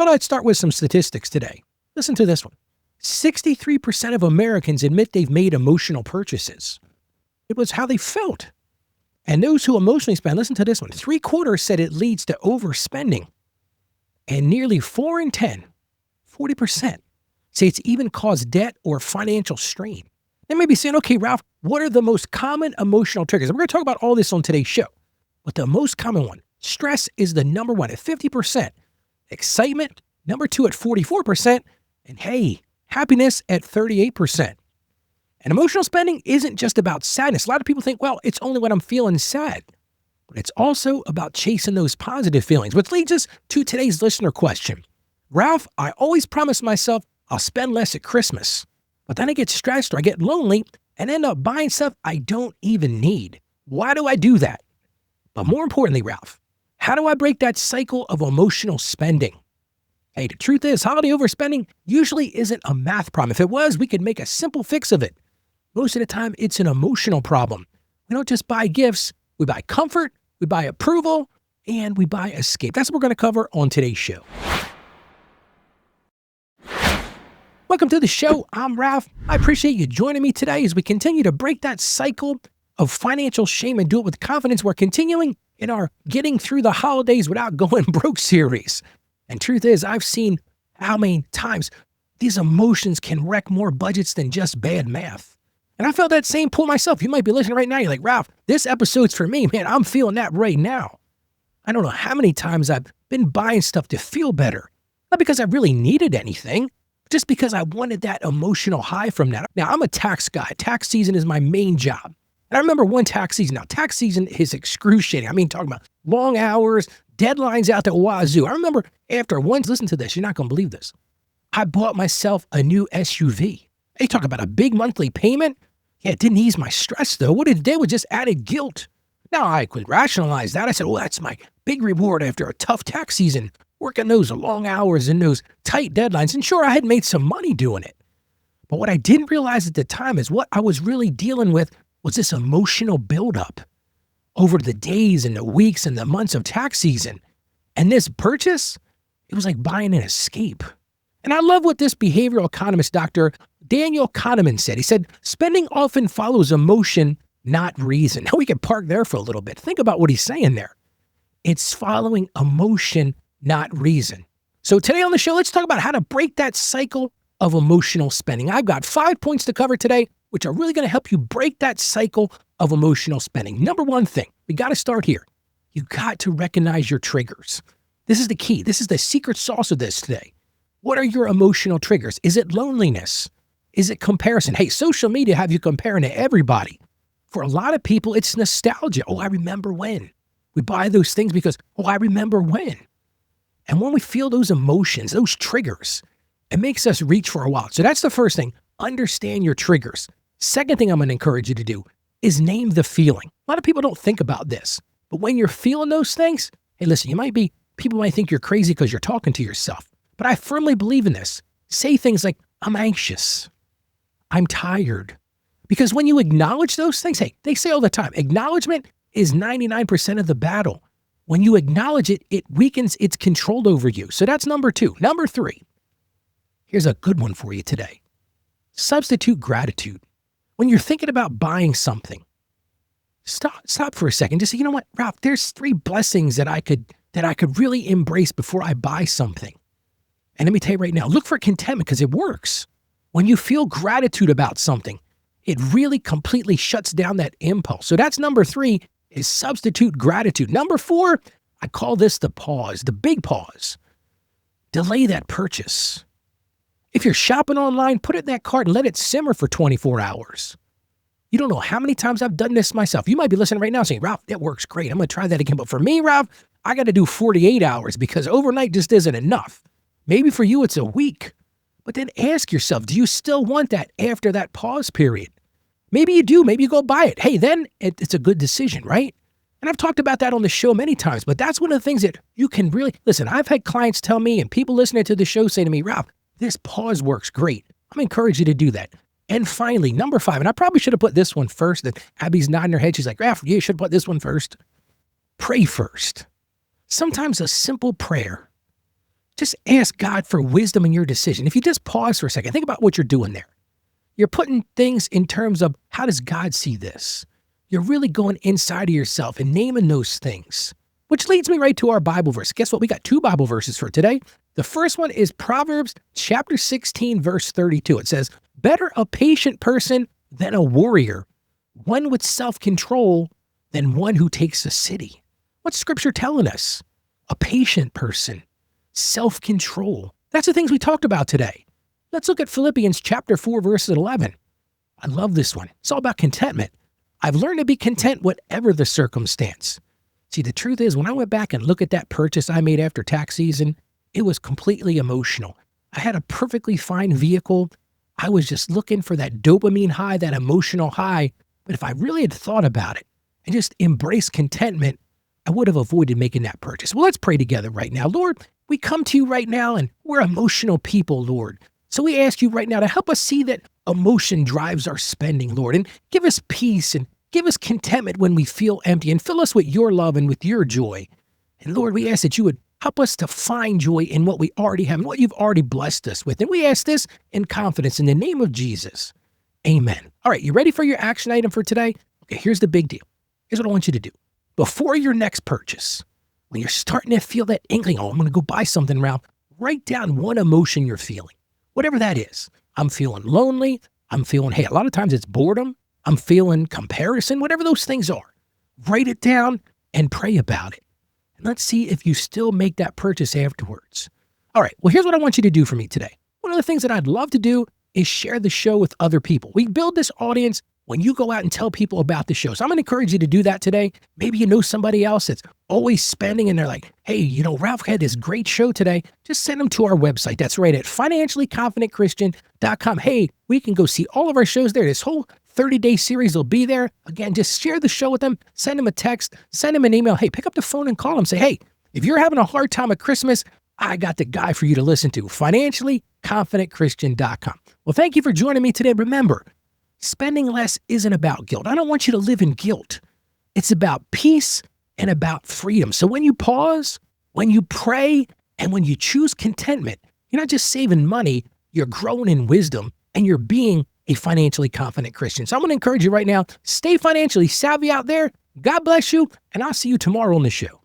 Thought I'd start with some statistics today. Listen to this one. 63% of Americans admit they've made emotional purchases. It was how they felt. And those who emotionally spend, listen to this one, 3/4 said it leads to overspending. And nearly 4 in 10, 40%, say it's even caused debt or financial strain. They may be saying, okay, Ralph, what are the most common emotional triggers? And we're going to talk about all this on today's show. But the most common one, stress is the number one at 50%. Excitement, number 2 at 44%. And hey, happiness at 38%. And emotional spending isn't just about sadness. A lot of people think, well, it's only when I'm feeling sad. But it's also about chasing those positive feelings, which leads us to today's listener question. Ralph, I always promise myself I'll spend less at Christmas, but then I get stressed or I get lonely and end up buying stuff I don't even need. Why do I do that? But more importantly, Ralph, how do I break that cycle of emotional spending? Hey, the truth is, holiday overspending usually isn't a math problem. If it was, we could make a simple fix of it. Most of the time, it's an emotional problem. We don't just buy gifts, we buy comfort, we buy approval, and we buy escape. That's what we're going to cover on today's show. Welcome to the show. I'm Ralph. I appreciate you joining me today as we continue to break that cycle of financial shame and do it with confidence. We're continuing in our Getting Through the Holidays Without Going Broke series. And truth is, I've seen how many times these emotions can wreck more budgets than just bad math. And I felt that same pull myself. You might be listening right now. You're like, Ralph, this episode's for me, man. I'm feeling that right now. I don't know how many times I've been buying stuff to feel better. Not because I really needed anything, just because I wanted that emotional high from that. Now, I'm a tax guy. Tax season is my main job. And I remember one tax season. Now, tax season is excruciating. I mean, talking about long hours, deadlines out the wazoo. I remember after once, listen to this, you're not going to believe this. I bought myself a new SUV. Hey, talk about a big monthly payment. Yeah, it didn't ease my stress, though. What it did was just added guilt. Now, I could rationalize that. I said, well, that's my big reward after a tough tax season, working those long hours and those tight deadlines. And sure, I had made some money doing it. But what I didn't realize at the time is what I was really dealing with was this emotional buildup over the days and the weeks and the months of tax season. And this purchase, it was like buying an escape. And I love what this behavioral economist, Dr. Daniel Kahneman said. He said, spending often follows emotion, not reason. Now we can park there for a little bit. Think about what he's saying there. It's following emotion, not reason. So today on the show, let's talk about how to break that cycle of emotional spending. I've got 5 points to cover today, which are really going to help you break that cycle of emotional spending. Number one thing, we got to start here. You got to recognize your triggers. This is the key. This is the secret sauce of this today. What are your emotional triggers? Is it loneliness? Is it comparison? Hey, social media have you comparing to everybody. For a lot of people, it's nostalgia. Oh, I remember when. We buy those things because, oh, I remember when. And when we feel those emotions, those triggers, it makes us reach for a while. So that's the first thing. Understand your triggers. Second thing I'm going to encourage you to do is name the feeling. A lot of people don't think about this, but when you're feeling those things, hey, listen, people might think you're crazy because you're talking to yourself, but I firmly believe in this. Say things like, I'm anxious. I'm tired. Because when you acknowledge those things, hey, they say all the time, acknowledgement is 99% of the battle. When you acknowledge it, it weakens its control over you. So that's number 2. Number 3, here's a good one for you today. Substitute gratitude. When you're thinking about buying something, stop for a second. Just say, you know what, Ralph, there's 3 blessings that I could really embrace before I buy something. And let me tell you right now, look for contentment because it works. When you feel gratitude about something, it really completely shuts down that impulse. So that's number 3 is substitute gratitude. Number 4, I call this the pause, the big pause. Delay that purchase. If you're shopping online, put it in that cart and let it simmer for 24 hours. You don't know how many times I've done this myself. You might be listening right now saying, Ralph, that works great. I'm going to try that again. But for me, Ralph, I got to do 48 hours because overnight just isn't enough. Maybe for you, it's a week. But then ask yourself, do you still want that after that pause period? Maybe you do. Maybe you go buy it. Hey, then it's a good decision, right? And I've talked about that on the show many times, but that's one of the things that you can really, listen, I've had clients tell me and people listening to the show say to me, Ralph, this pause works great. I'm encouraging you to do that. And finally, number 5, and I probably should have put this one first. That Abby's nodding her head. She's like, Ralph, you should put this one first. Pray first. Sometimes a simple prayer Just ask God for wisdom in your decision. If you just pause for a second, think about what you're doing there. You're putting things in terms of how does God see this? You're really going inside of yourself and naming those things, which leads me right to our Bible verse. Guess what? We got 2 Bible verses for today. The first one is Proverbs chapter 16, verse 32. It says, better a patient person than a warrior, one with self-control than one who takes a city. What's scripture telling us? A patient person, self-control. That's the things we talked about today. Let's look at Philippians chapter 4, verse 11. I love this one. It's all about contentment. I've learned to be content whatever the circumstance. See, the truth is, when I went back and looked at that purchase I made after tax season, it was completely emotional. I had a perfectly fine vehicle. I was just looking for that dopamine high, that emotional high. But if I really had thought about it and just embraced contentment, I would have avoided making that purchase. Well, let's pray together right now. Lord, we come to you right now and we're emotional people, Lord. So we ask you right now to help us see that emotion drives our spending, Lord, and give us peace and give us contentment when we feel empty and fill us with your love and with your joy. And Lord, we ask that you would help us to find joy in what we already have and what you've already blessed us with. And we ask this in confidence in the name of Jesus. Amen. All right, you ready for your action item for today? Okay, here's the big deal. Here's what I want you to do. Before your next purchase, when you're starting to feel that inkling, oh, I'm going to go buy something, Ralph, write down one emotion you're feeling. Whatever that is. I'm feeling lonely. I'm feeling, hey, a lot of times it's boredom. I'm feeling comparison, whatever those things are. Write it down and pray about it. And let's see if you still make that purchase afterwards. All right, well, here's what I want you to do for me today. One of the things that I'd love to do is share the show with other people. We build this audience when you go out and tell people about the show. So I'm going to encourage you to do that today. Maybe you know somebody else that's always spending and they're like, hey, you know, Ralph had this great show today. Just send them to our website. That's right at financiallyconfidentchristian.com. Hey, we can go see all of our shows there. This whole 30-day series will be there. Again, just share the show with them. Send them a text. Send them an email. Hey, pick up the phone and call them. Say, hey, if you're having a hard time at Christmas, I got the guy for you to listen to. financiallyconfidentchristian.com. Well, thank you for joining me today. Remember, spending less isn't about guilt. I don't want you to live in guilt. It's about peace and about freedom. So when you pause, when you pray, and when you choose contentment, you're not just saving money, you're growing in wisdom and you're being a financially confident Christian. So I'm going to encourage you right now, stay financially savvy out there. God bless you, and I'll see you tomorrow on the show.